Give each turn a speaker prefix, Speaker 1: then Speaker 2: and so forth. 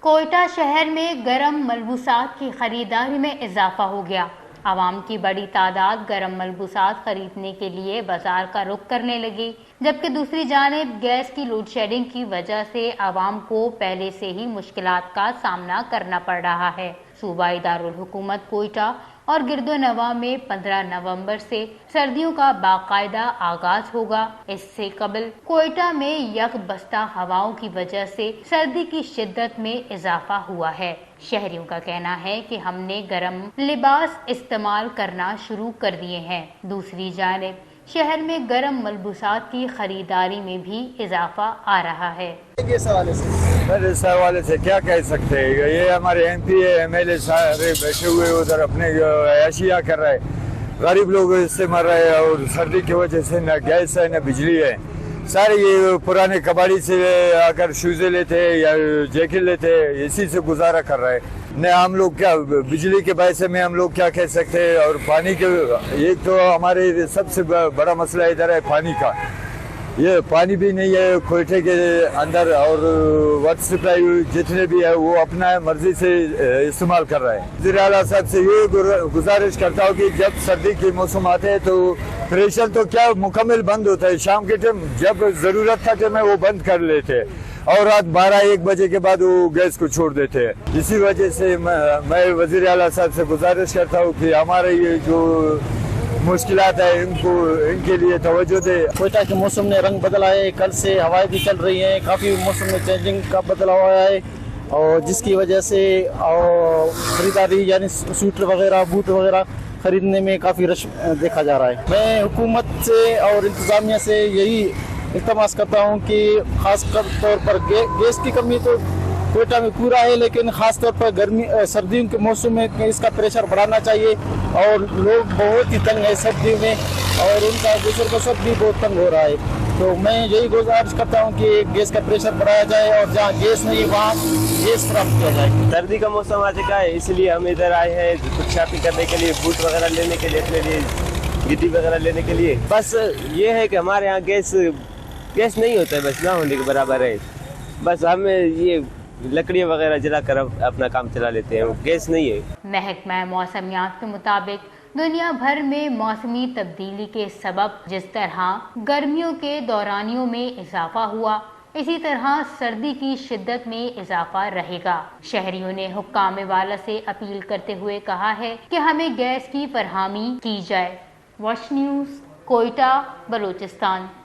Speaker 1: کوئٹہ شہر میں گرم ملبوسات کی خریداری میں اضافہ ہو گیا۔ عوام کی بڑی تعداد گرم ملبوسات خریدنے کے لیے بازار کا رخ کرنے لگی، جبکہ دوسری جانب گیس کی لوڈ شیڈنگ کی وجہ سے عوام کو پہلے سے ہی مشکلات کا سامنا کرنا پڑ رہا ہے۔ صوبائی دارالحکومت کوئٹہ اور گرد و نواح میں 15 نومبر سے سردیوں کا باقاعدہ آغاز ہوگا۔ اس سے قبل کوئٹہ میں یک بستہ ہواؤں کی وجہ سے سردی کی شدت میں اضافہ ہوا ہے۔ شہریوں کا کہنا ہے کہ ہم نے گرم لباس استعمال کرنا شروع کر دیے ہیں۔ دوسری جانب شہر میں گرم ملبوسات کی خریداری میں بھی اضافہ آ رہا ہے۔
Speaker 2: اس حوالے سے کیا کہہ سکتے ہیں، یہ ہمارے M P M L A سارے بیٹھے ہوئے ادھر اپنے عیاشیاں کر رہے، غریب لوگ اس سے مر رہے ہیں، اور سردی کی وجہ سے نہ گیس ہے نہ بجلی ہے۔ سارے یہ پرانے کباڑی سے آ کر شوزے لیتے یا جیکٹ لیتے، اسی سے گزارا کر رہے ہیں۔ ہم لوگ کیا بجلی کے باعث میں ہم لوگ کیا کہہ سکتے ہیں، اور پانی کے ایک تو ہمارے سب سے بڑا مسئلہ ادھر ہے پانی کا۔ یہ پانی بھی نہیں ہے کوئٹے کے اندر، اور واٹر سپلائی جتنے بھی ہے وہ اپنا مرضی سے استعمال کر رہے ہیں۔ وزیر اعلیٰ صاحب سے یہ گزارش کرتا ہوں کہ جب سردی کے موسم آتے ہیں تو پریشر تو کیا مکمل بند ہوتا ہے، شام کے ٹائم جب ضرورت تھا کہ میں وہ بند کر لیتے، اور رات 12-1 بجے کے بعد وہ گیس کو چھوڑ دیتے ہیں۔ اسی وجہ سے میں وزیر اعلیٰ صاحب سے گزارش کرتا ہوں کہ ہمارے یہ جو مشکلات ہیں ان کے لیے توجہ دے۔
Speaker 3: کوئٹہ کے موسم نے رنگ بدلا ہے، کل سے ہوائیں بھی چل رہی ہیں، کافی موسم میں چینجنگ کا بدلاؤ آیا ہے، اور جس کی وجہ سے خریداری یعنی سویٹر وغیرہ بوٹ وغیرہ خریدنے میں کافی رش دیکھا جا رہا ہے۔ میں حکومت سے اور انتظامیہ سے یہی التماس کرتا ہوں کہ خاص طور پر گیس کی کمی تو کوئٹہ میں پورا ہے، لیکن خاص طور پر سردیوں کے موسم میں اس کا پریشر بڑھانا چاہیے، اور لوگ بہت ہی تنگ ہیں سردیوں میں، اور ان کا گزر بسر بھی بہت تنگ ہو رہا ہے۔ تو میں یہی گزارش کرتا ہوں کہ گیس کا پریشر بڑھایا جائے، اور جہاں گیس نہیں وہاں گیس فراہم کیا جائے۔
Speaker 4: سردی کا موسم آ چکا ہے، اس لیے ہم ادھر آئے ہیں کچھ شاپنگ کرنے کے لیے، بوٹ وغیرہ لینے کے لیے، اپنے لیے گڈی وغیرہ لینے کے لیے۔ بس یہ ہے کہ ہمارے یہاں گیس نہیں ہوتا ہے، بس نہ ہونے کے برابر ہے۔ بس ہمیں یہ لکڑیاں وغیرہ جلا کر اپنا کام چلا لیتے ہیں، گیس نہیں ہے۔
Speaker 1: محکمہ موسمیات کے مطابق دنیا بھر میں موسمی تبدیلی کے سبب جس طرح گرمیوں کے دورانیوں میں اضافہ ہوا، اسی طرح سردی کی شدت میں اضافہ رہے گا۔ شہریوں نے حکام والا سے اپیل کرتے ہوئے کہا ہے کہ ہمیں گیس کی فراہمی کی جائے۔ Watch news, Quetta, Balochistan.